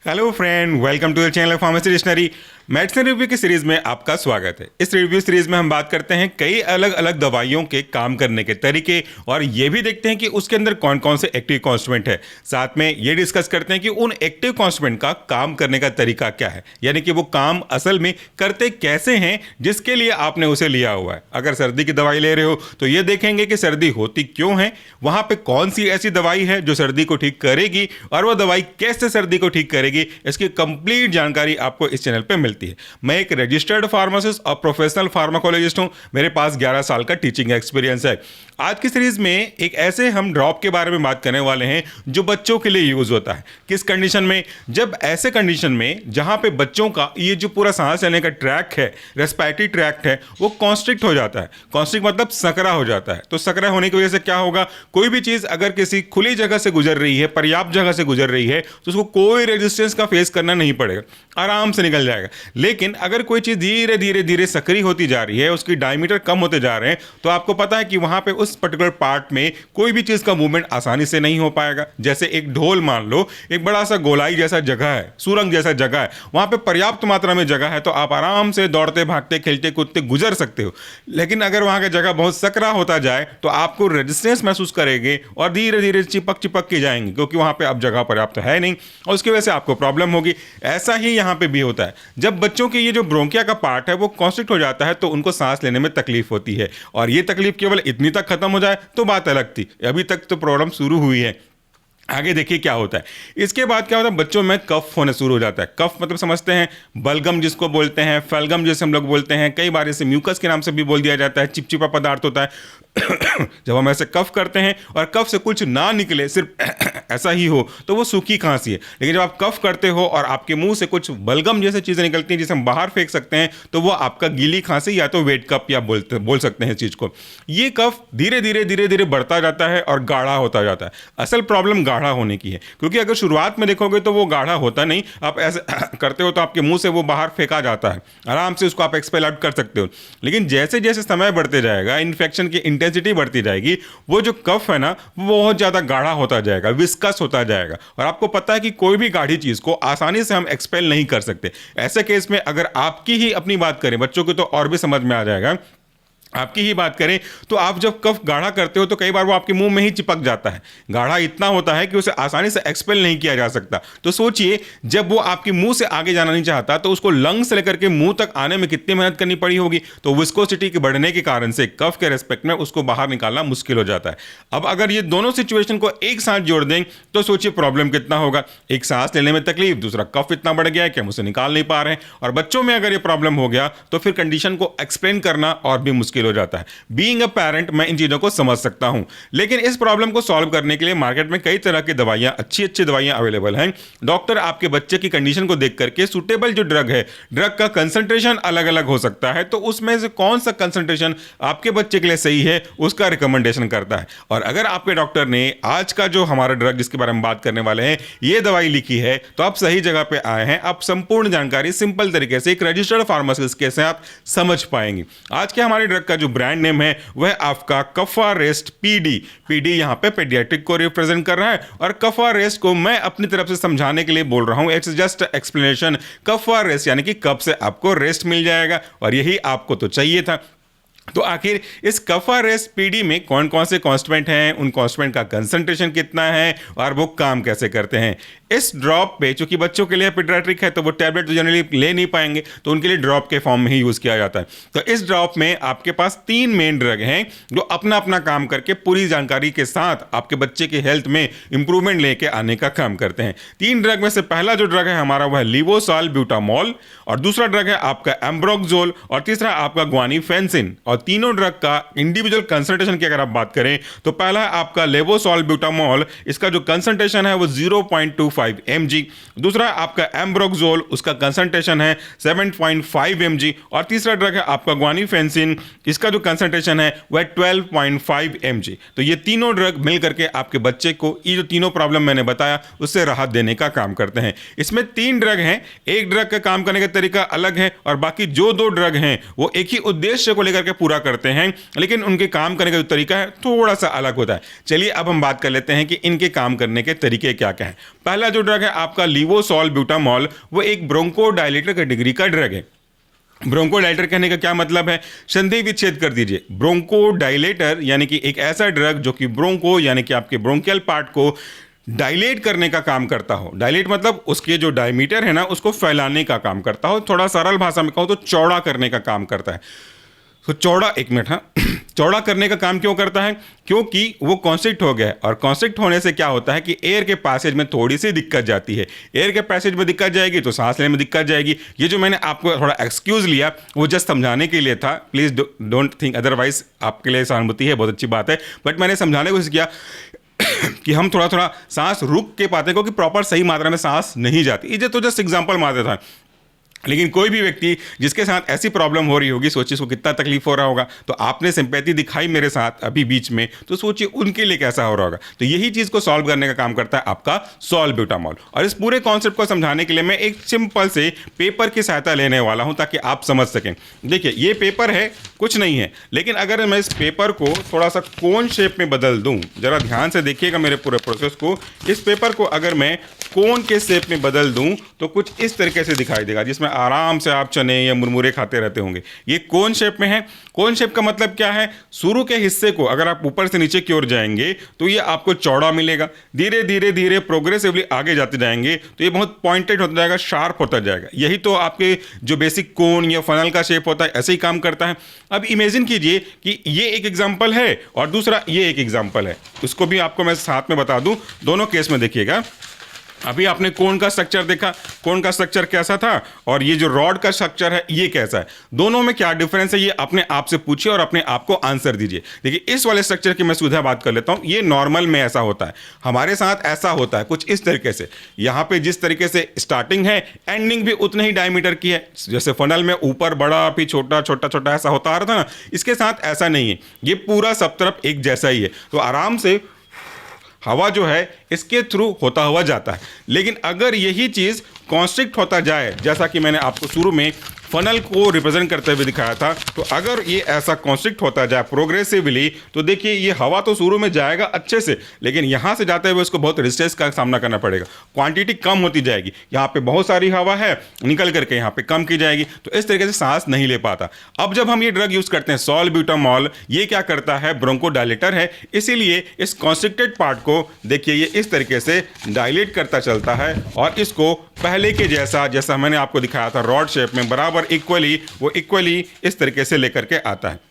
Hello friend, welcome to the channel pharmacy dictionary. Medicine review की series में आपका स्वागत है। इस रिव्यू सीरीज में हम बात करते हैं कई अलग अलग दवाइयों के काम करने के तरीके और ये भी देखते हैं कि उसके अंदर कौन कौन से एक्टिव कॉन्स्टिट्यूएंट है। साथ में ये डिस्कस करते हैं कि उन एक्टिव कॉन्स्टिट्यूएंट का काम करने का तरीका क्या है, यानी कि वो काम असल में करते कैसे हैं जिसके लिए आपने उसे लिया हुआ है। अगर सर्दी की दवाई ले रहे हो तो ये देखेंगे कि सर्दी होती क्यों है, वहां पे कौन सी ऐसी दवाई है जो सर्दी को ठीक करेगी और वो दवाई कैसे सर्दी को ठीक करेगी, इसकी कंप्लीट जानकारी आपको इस चैनल पे मिलती है। मैं एक रजिस्टर्ड फार्मासिस्ट और प्रोफेशनल फार्माकोलॉजिस्ट हूं। मेरे पास 11 साल का टीचिंग एक्सपीरियंस है। आज की सीरीज में एक ऐसे हम ड्रॉप के बारे में बात करने वाले हैं जो बच्चों के लिए यूज होता है। किस कंडीशन में? जब ऐसे कंडीशन में जहां पे बच्चों का ये जो पूरा सांस लेने का ट्रैक है, रेस्पिरेटरी ट्रैक्ट है, वो कॉन्स्ट्रिक्ट हो जाता है। कॉन्स्ट्रिक्ट मतलब सकरा हो जाता है। तो सकरा होने की वजह से क्या होगा, कोई भी चीज अगर किसी खुली जगह से गुजर रही है, पर्याप्त जगह से गुजर रही है, तो उसको कोई रेजिस्टेंस का फेस करना नहीं पड़ेगा, आराम से निकल जाएगा। लेकिन अगर कोई चीज धीरे धीरे धीरे सक्रिय होती जा रही है, उसकी डायमीटर कम होते जा रहे हैं, तो आपको पता है कि वहां पे उस पर्टिकुलर पार्ट में कोई भी चीज का मूवमेंट आसानी से नहीं हो पाएगा। जैसे एक ढोल मान लो, एक बड़ा सा गोलाई जैसा जगह है, सुरंग जैसा जगह है, वहां पे पर्याप्त मात्रा में जगह है तो आप आराम से दौड़ते भागते खेलते कूदते गुजर सकते हो। लेकिन अगर वहां की जगह बहुत सकरा होता जाए तो आपको रेजिस्टेंस महसूस करेंगे और धीरे धीरे चिपक चिपक के जाएंगे, क्योंकि वहां पे अब जगह पर्याप्त है नहीं और उसकी वजह से आपको प्रॉब्लम होगी। ऐसा ही यहां पे भी होता है। जब बच्चों के ये जो ब्रोंकिया का पार्ट है वो कॉन्स्ट्रिक्ट हो जाता है तो उनको सांस लेने में तकलीफ होती है, और ये तकलीफ केवल इतनी तक खत्म हो जाए तो बात अलग थी। अभी तक तो प्रॉब्लम शुरू हुई है। आगे देखिए क्या होता है। इसके बाद क्या होता है, बच्चों में कफ होने शुरू हो जाता है। कफ मतलब समझते हैं, बलगम जिसको बोलते हैं, फेलगम जैसे हम लोग बोलते हैं, कई बार इसे म्यूकस के नाम से भी बोल दिया जाता है। चिपचिपा पदार्थ होता है। जब हम ऐसे कफ करते हैं और कफ से कुछ ना निकले, सिर्फ ऐसा ही हो, तो वो सूखी खांसी है। लेकिन जब आप कफ करते हो और आपके मुंह से कुछ बलगम जैसे चीजें निकलती हैं जिसे हम बाहर फेंक सकते हैं, तो वो आपका गीली खांसी या तो वेट कफ या बोल सकते हैं इस चीज को। ये कफ धीरे धीरे धीरे धीरे बढ़ता जाता है और गाढ़ा होता जाता है। असल प्रॉब्लम गाढ़ा होने की है, क्योंकि अगर शुरुआत में देखोगे तो वो गाढ़ा होता नहीं। आप ऐसे करते हो तो आपके मुंह से वो बाहर फेंका जाता है, आराम से उसको आप एक्सपेल आउट कर सकते हो। लेकिन जैसे जैसे समय बढ़ते जाएगा, इन्फेक्शन की इंटेंसिटी बढ़ती जाएगी, वो जो कफ है ना वो बहुत ज्यादा गाढ़ा होता जाएगा, विस्कस होता जाएगा। और आपको पता है कि कोई भी गाढ़ी चीज को आसानी से हम एक्सपेल नहीं कर सकते। ऐसे केस में अगर आपकी ही अपनी बात करें, बच्चों की तो और भी समझ में आ जाएगा, आपकी ही बात करें तो आप जब कफ गाढ़ा करते हो तो कई बार वो आपके मुंह में ही चिपक जाता है। गाढ़ा इतना होता है कि उसे आसानी से एक्सपेल नहीं किया जा सकता। तो सोचिए, जब वो आपके मुंह से आगे जाना नहीं चाहता तो उसको लंग से लेकर के मुंह तक आने में कितनी मेहनत करनी पड़ी होगी। तो विस्कोसिटी के बढ़ने के कारण से कफ के रेस्पेक्ट में उसको बाहर निकालना मुश्किल हो जाता है। अब अगर ये दोनों सिचुएशन को एक साथ जोड़ दें तो सोचिए प्रॉब्लम कितना होगा। एक सांस लेने में तकलीफ, दूसरा कफ इतना बढ़ गया है कि हम उसे निकाल नहीं पा रहे हैं। और बच्चों में अगर ये प्रॉब्लम हो गया तो फिर कंडीशन को एक्सप्लेन करना और भी मुश्किल हो जाता है। बीइंग अ पेरेंट मैं इन चीजों को समझ सकता हूं, लेकिन इस प्रॉब्लम को सॉल्व करने के लिए मार्केट में कई तरह की दवाइयां, अच्छी अच्छी दवाइयां अवेलेबल हैं। डॉक्टर आपके बच्चे की कंडीशन को देख करके सुटेबल जो ड्रग है, ड्रग का कंसंट्रेशन अलग अलग हो सकता है, तो उसमें से कौन सा कंसंट्रेशन आपके बच्चे के लिए सही है उसका रिकमेंडेशन करता है। और अगर आपके डॉक्टर ने आज का जो हमारा ड्रग जिसके बारे में बात करने वाले हैं ये दवाई लिखी है तो आप सही जगह पे आए हैं। आप संपूर्ण जानकारी सिंपल तरीके से एक रजिस्टर्ड फार्मासिस्ट के साथ समझ पाएंगे। आज के हमारे ड्रग का जो ब्रांड नेम है वह आपका कफारेस्ट पीडी। पीडी यहां पे पेडियाट्रिक को रिप्रेजेंट कर रहा है और कफारेस्ट को मैं अपनी तरफ से समझाने के लिए बोल रहा हूं। It's just explanation. कफारेस्ट यानी कि कफ से आपको रेस्ट मिल जाएगा और यही आपको तो चाहिए था। तो आखिर इस कफारेस्ट पीडी में कौन कौन से कॉन्स्टिट्यूएंट हैं, उन कॉन्स्टिट्यूएंट का कंसंट्रेशन कितना है और वो काम कैसे करते हैं। इस ड्रॉप पे, चूंकि बच्चों के लिए पीडियाट्रिक है तो वो टैबलेट तो जनरली ले नहीं पाएंगे, तो उनके लिए ड्रॉप के फॉर्म में ही यूज किया जाता है। तो इस ड्रॉप में आपके पास 3 मेन ड्रग हैं जो अपना अपना काम करके पूरी जानकारी के साथ आपके बच्चे के हेल्थ में इंप्रूवमेंट लेके आने का काम करते हैं। 3 ड्रग में से पहला जो ड्रग है हमारा वह लिवोसाल ब्यूटामॉल, और दूसरा ड्रग है आपका एम्ब्रोक्सोल, और तीसरा आपका ग्वानिफेंसिन। और तीनों ड्रग का इंडिविजुअल कंसंट्रेशन की अगर आप बात करें तो पहला है आपका लेवोसॉल ब्यूटामॉल, इसका जो कंसंट्रेशन है वो 0.25 mg। दूसरा आपका एम्ब्रोक्सोल, उसका कंसंट्रेशन है 7.5 mg। और तीसरा ड्रग है आपका ग्वानिफेंसिन, इसका जो कंसंट्रेशन है वह 12.5 mg। तो ये तीनों ड्रग मिल करके आपके बच्चे को ये जो तीनों प्रॉब्लम मैंने बताया उससे राहत देने का काम करते हैं। इसमें 3 ड्रग हैं, एक ड्रग का काम करने का तरीका अलग है और बाकी जो 2 ड्रग हैं वो एक ही उद्देश्य को लेकर के पूरा करते हैं, लेकिन उनके काम करने का जो तरीका है थोड़ा सा अलग होता है। चलिए अब हम बात कर लेते हैं कि इनके काम करने के तरीके क्या क्या हैं। पहला अगला जो ड्रग है आपका लीवोसॉल ब्यूटामॉल, वो एक ब्रोंकोडायलेटर कैटेगरी का ड्रग है। ब्रोंकोडायलेटर कहने का क्या मतलब है, संधि विच्छेद कर दीजिए। ब्रोंकोडायलेटर यानी कि एक ऐसा ड्रग जो कि ब्रोंको यानी कि आपके ब्रोंकियल पार्ट को डायलेट करने का काम करता हो। डायलेट मतलब उसके जो डायमीटर है ना उसको फैलाने का काम करता हो। थोड़ा सरल भाषा में कहूँ तो चौड़ा करने का काम करता है। तो चौड़ा, एक मिनट, हाँ चौड़ा करने का काम क्यों करता है, क्योंकि वो कॉन्स्ट्रिक्ट हो गया है, और कॉन्स्ट्रिक्ट होने से क्या होता है कि एयर के पैसेज में थोड़ी सी दिक्कत जाती है। एयर के पैसेज में दिक्कत जाएगी तो सांस लेने में दिक्कत जाएगी। ये जो मैंने आपको थोड़ा एक्सक्यूज लिया वो जस्ट समझाने के लिए था, प्लीज डोंट थिंक अदरवाइज। आपके लिए सहानुभूति है, बहुत अच्छी बात है, बट मैंने समझाने की कोशिश किया कि हम थोड़ा थोड़ा सांस रुक के पाते हैं क्योंकि प्रॉपर सही मात्रा में सांस नहीं जाती। ये तो जस्ट एग्जांपल मार देता है। लेकिन कोई भी व्यक्ति जिसके साथ ऐसी प्रॉब्लम हो रही होगी, सोचिए उसको कितना तकलीफ हो रहा होगा। तो आपने सिंपैथी दिखाई मेरे साथ अभी बीच में, तो सोचिए उनके लिए कैसा हो रहा होगा। तो यही चीज़ को सॉल्व करने का काम करता है आपका सॉल्ब्यूटामॉल। और इस पूरे कॉन्सेप्ट को समझाने के लिए मैं एक सिंपल से पेपर की सहायता लेने वाला हूं ताकि आप समझ सकें। देखिए ये पेपर है, कुछ नहीं है, लेकिन अगर मैं इस पेपर को थोड़ा सा कोन शेप में बदल दूं, जरा ध्यान से देखिएगा मेरे पूरे प्रोसेस को। इस पेपर को अगर मैं कोन के शेप में बदल दूं तो कुछ इस तरीके से दिखाई देगा, जिसमें आराम से आप चने या मुरमुरे खाते रहते होंगे। ये कोन शेप में है। कोन शेप का मतलब क्या है, शुरू के हिस्से को अगर आप ऊपर से नीचे की ओर जाएंगे तो ये आपको चौड़ा मिलेगा। धीरे धीरे धीरे प्रोग्रेसिवली आगे जाते जाएंगे तो ये बहुत पॉइंटेड होता जाएगा, शार्प होता जाएगा। यही तो आपके जो बेसिक कोन या फनल का शेप होता है, ऐसे ही काम करता है। अब इमेजिन कीजिए कि ये एक एग्जाम्पल है और दूसरा ये एक एग्जाम्पल है। उसको भी आपको मैं साथ में बता दूं, दोनों केस में देखिएगा। अभी आपने कोन का स्ट्रक्चर देखा, कोन का स्ट्रक्चर कैसा था, और ये जो रॉड का स्ट्रक्चर है ये कैसा है। दोनों में क्या डिफरेंस है ये अपने आप से पूछिए और अपने आप को आंसर दीजिए। देखिए इस वाले स्ट्रक्चर की मैं सीधा बात कर लेता हूं। ये नॉर्मल में ऐसा होता है, हमारे साथ ऐसा होता है कुछ इस तरीके से। यहां पे जिस तरीके से स्टार्टिंग है, एंडिंग भी उतने ही डायमीटर की है। जैसे फनल में ऊपर बड़ा फिर छोटा छोटा छोटा ऐसा होता आ रहा था ना, इसके साथ ऐसा नहीं है। ये पूरा सब तरफ एक जैसा ही है। तो आराम से हवा जो है इसके थ्रू होता हुआ जाता है। लेकिन अगर यही चीज़ कॉन्स्ट्रिक्ट होता जाए, जैसा कि मैंने आपको शुरू में फनल को रिप्रेजेंट करते हुए दिखाया था, तो अगर ये ऐसा कॉन्स्ट्रिक्ट होता जाए प्रोग्रेसिवली, तो देखिए ये हवा तो शुरू में जाएगा अच्छे से, लेकिन यहाँ से जाते हुए उसको बहुत रेजिस्टेंस का सामना करना पड़ेगा। क्वांटिटी कम होती जाएगी, यहाँ पे बहुत सारी हवा है निकल करके यहाँ पे कम की जाएगी, तो इस तरीके से सांस नहीं ले पाता। अब जब हम ये ड्रग यूज करते हैं सॉल्ब्यूटामॉल, ये क्या करता है, ब्रोंकोडायलेटर है, इसीलिए इस कॉन्स्ट्रिक्टेड पार्ट को देखिए ये इस तरीके से डायलेट करता चलता है और इसको पहले के जैसा मैंने आपको दिखाया था रॉड शेप में बराबर इक्वली इस तरीके से लेकर के आता है।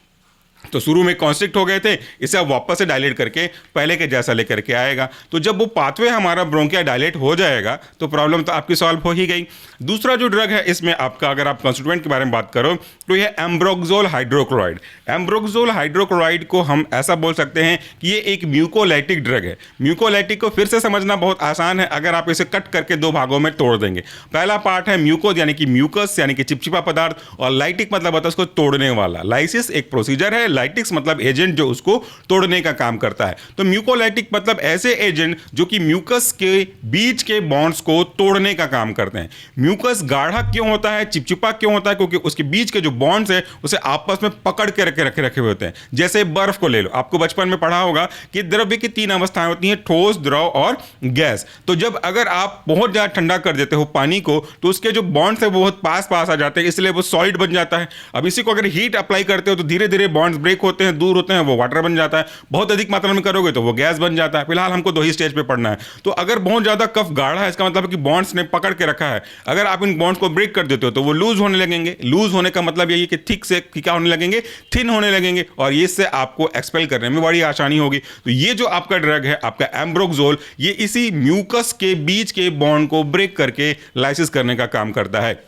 तो शुरू में कॉन्स्ट्रिक्ट हो गए थे, इसे अब वापस से डायलेट करके पहले के जैसा लेकर के आएगा। तो जब वो पाथवे हमारा ब्रोंकिया डायलेट हो जाएगा तो प्रॉब्लम तो आपकी सॉल्व हो ही गई। दूसरा जो ड्रग है इसमें आपका, अगर आप कंस्टिट्यूएंट के बारे में बात करो तो यह एम्ब्रोक्सोल हाइड्रोक्लोराइड। एम्ब्रोक्सोल हाइड्रोक्लोराइड को हम ऐसा बोल सकते हैं कि ये एक म्यूकोलाइटिक ड्रग है। म्यूकोलाइटिक को फिर से समझना बहुत आसान है अगर आप इसे कट करके दो भागों में तोड़ देंगे। पहला पार्ट है म्यूकोस यानी कि म्यूकस यानी कि चिपचिपा पदार्थ, और लाइटिक मतलब होता है उसको तोड़ने वाला। लाइसिस एक प्रोसीजर है, लाइटिक्स मतलब एजेंट जो उसको तोड़ने का काम करता है। तो म्यूकोलाइटिक मतलब ऐसे एजेंट जो कि म्यूकस के बीच के बॉन्ड्स को तोड़ने का काम करते हैं। म्यूकस गाढ़ा क्यों होता है, चिपचिपा क्यों होता है, क्योंकि उसके बीच के जो बॉन्ड्स है उसे आपस में पकड़ के रखे हुए होते हैं। जैसे बर्फ को ले लो, आपको बचपन में पढ़ा होगा कि द्रव्य की 3 अवस्थाएं होती हैं, ठोस, द्रव और गैस। तो जब अगर आप बहुत ज्यादा ठंडा कर देते हो पानी को तो उसके जो बॉन्ड्स है वो बहुत पास आ जाते हैं, इसलिए वो सॉलिड बन जाता है। अब इसी को अगर हीट अप्लाई करते हो तो धीरे धीरे बॉन्ड्स ब्रेक होते हैं, दूर होते हैं, वो वाटर बन जाता है। बहुत अधिक मात्रा में करोगे तो वो गैस बन जाता है। फिलहाल हमको 2 ही स्टेज पे पढ़ना है। तो अगर बहुत ज्यादा कफ गाढ़ा है, इसका मतलब है कि बॉन्ड्स ने पकड़ के रखा है। अगर आप इन बॉन्ड्स को ब्रेक कर देते हो तो वो लूज होने लगेंगे। लूज होने का मतलब यही कि थिक से क्या होने लगेंगे, थिन होने लगेंगे, और इससे आपको एक्सपेल करने में बड़ी आसानी होगी। तो ये जो आपका ड्रग है आपका एम्ब्रोक्सोल, ये इसी म्यूकस के बीच के बॉन्ड को ब्रेक करके लाइसिस करने का काम करता है।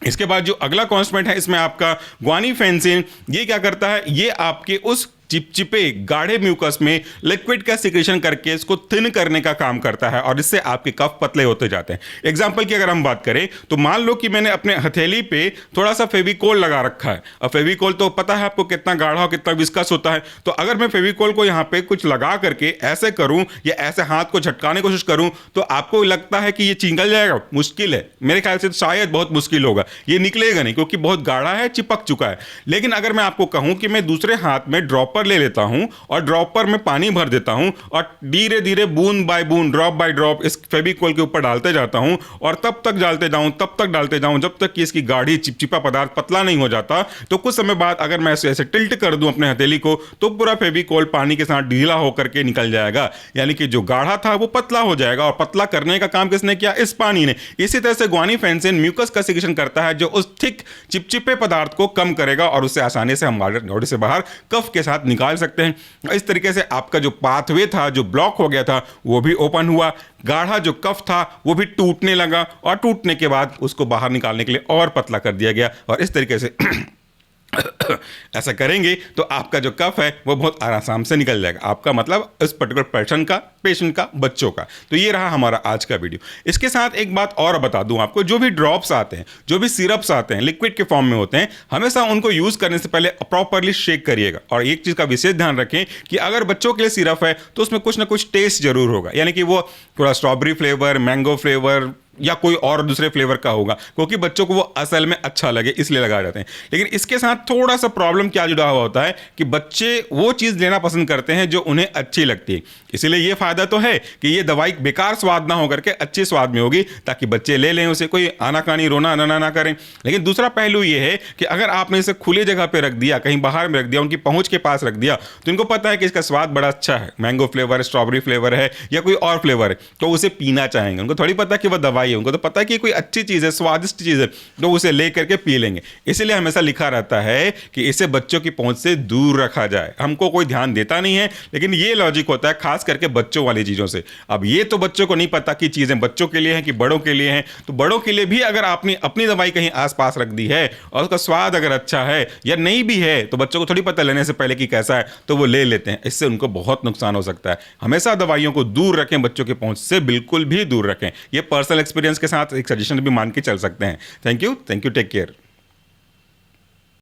इसके बाद जो अगला कॉन्स्टेंट है इसमें आपका ग्वानिफेंसिन, ये क्या करता है, ये आपके उस चिपचिपे गाढ़े म्यूकस में लिक्विड का सिक्रेशन करके इसको थिन करने का काम करता है, और इससे आपके कफ पतले होते जाते हैं। एग्जाम्पल की अगर हम बात करें तो मान लो कि मैंने अपने हथेली पे थोड़ा सा फेविकोल लगा रखा है। अब फेविकोल तो पता है आपको कितना गाढ़ा और कितना विस्कस होता है। तो अगर मैं फेविकोल को यहाँ पे कुछ लगा करके ऐसे करूं या ऐसे हाथ को झटकाने की कोशिश करूं तो आपको लगता है कि ये निकल जाएगा, मुश्किल है। मेरे ख्याल से शायद बहुत मुश्किल होगा, ये निकलेगा नहीं क्योंकि बहुत गाढ़ा है, चिपक चुका है। लेकिन अगर मैं आपको कहूं कि मैं दूसरे हाथ में ड्रॉपर ड्रॉपर ले लेता हूं और ड्रॉपर में पानी भर देता हूं और धीरे धीरे बूंद बाय बूंद, ड्रॉप बाय ड्रॉप इस फेविकोल के ऊपर डालते जाता हूं और तब तक डालते जाऊं जब तक कि इसकी गाढ़ी चिपचिपा पदार्थ पतला नहीं हो जाता। तो कुछ समय बाद अगर मैं ऐसे टिल्ट कर दूं अपने हथेली को तो पूरा फेविकोल पानी के साथ ढीला होकर के निकल जाएगा, यानी कि जो गाढ़ा था वो पतला हो जाएगा। और पतला करने का काम किसने किया? इस पानी ने। इसी तरह से ग्वानिफेंसिन म्यूकस का सिक्रेशन करता है जो उस थिक चिपचिपे पदार्थ को कम करेगा और उससे आसानी से हम बॉडी से बाहर कफ के साथ निकाल सकते हैं। इस तरीके से आपका जो पाथवे था, जो ब्लॉक हो गया था, वो भी ओपन हुआ। गाढ़ा जो कफ था वो भी टूटने लगा और टूटने के बाद उसको बाहर निकालने के लिए और पतला कर दिया गया। और इस तरीके से ऐसा करेंगे तो आपका जो कफ है वो बहुत आराम से निकल जाएगा। आपका मतलब इस पर्टिकुलर पर्सन का, पेशेंट का, बच्चों का। तो ये रहा हमारा आज का वीडियो। इसके साथ एक बात और बता दूं आपको, जो भी ड्रॉप्स आते हैं, जो भी सिरप्स आते हैं, लिक्विड के फॉर्म में होते हैं, हमेशा उनको यूज करने से पहले प्रॉपरली शेक करिएगा। और एक चीज का विशेष ध्यान रखें कि अगर बच्चों के लिए सिरप है तो उसमें कुछ ना कुछ टेस्ट जरूर होगा, यानी कि वो थोड़ा स्ट्रॉबेरी फ्लेवर, मैंगो फ्लेवर या कोई और दूसरे फ्लेवर का होगा, क्योंकि बच्चों को वो असल में अच्छा लगे इसलिए लगाए जाते हैं। लेकिन इसके साथ थोड़ा सा प्रॉब्लम क्या जुड़ा हुआ होता है कि बच्चे वो चीज़ लेना पसंद करते हैं जो उन्हें अच्छी लगती है। इसीलिए ये फायदा तो है कि ये दवाई बेकार स्वाद ना होकर के अच्छे स्वाद में होगी, ताकि बच्चे ले लें उसे, कोई आनाकानी रोना ना करें। लेकिन दूसरा पहलू ये है कि अगर आपने इसे खुली जगह पर रख दिया, कहीं बाहर में रख दिया, उनकी पहुंच के पास रख दिया, तो इनको पता है कि इसका स्वाद बड़ा अच्छा है, मैंगो फ्लेवर, स्ट्रॉबेरी फ्लेवर है या कोई और फ्लेवर है, तो उसे पीना चाहेंगे। उनको थोड़ी पता कि वह दवाई है, उनको तो पता है कि कोई अच्छी चीज है, स्वादिष्ट चीज है, तो उसे लेकर के पी लेंगे। इसलिए हमेशा लिखा रहता है कि इसे बच्चों की पहुंच से दूर रखा जाए। हमको कोई ध्यान देता नहीं है, लेकिन ये लॉजिक होता है खास करके बच्चों वाली चीजों से। अब ये तो बच्चों को नहीं पता कि चीजें बच्चों के लिए हैं कि बड़ों के लिए हैं, तो बड़ों के लिए भी अगर आपने अपनी दवाई कहीं आसपास रख दी है और उसका स्वाद अगर अच्छा है या नहीं भी है, तो बच्चों को थोड़ी पता लेने से पहले कि कैसा है, तो वो ले लेते हैं। इससे उनको बहुत नुकसान हो सकता है। हमेशा दवाइयों को दूर रखें, बच्चों की पहुंच से बिल्कुल भी दूर रखें। ये पर्सनल एक्सपीरियंस के साथ एक सजेशन भी मान के चल सकते हैं। Thank you, take care.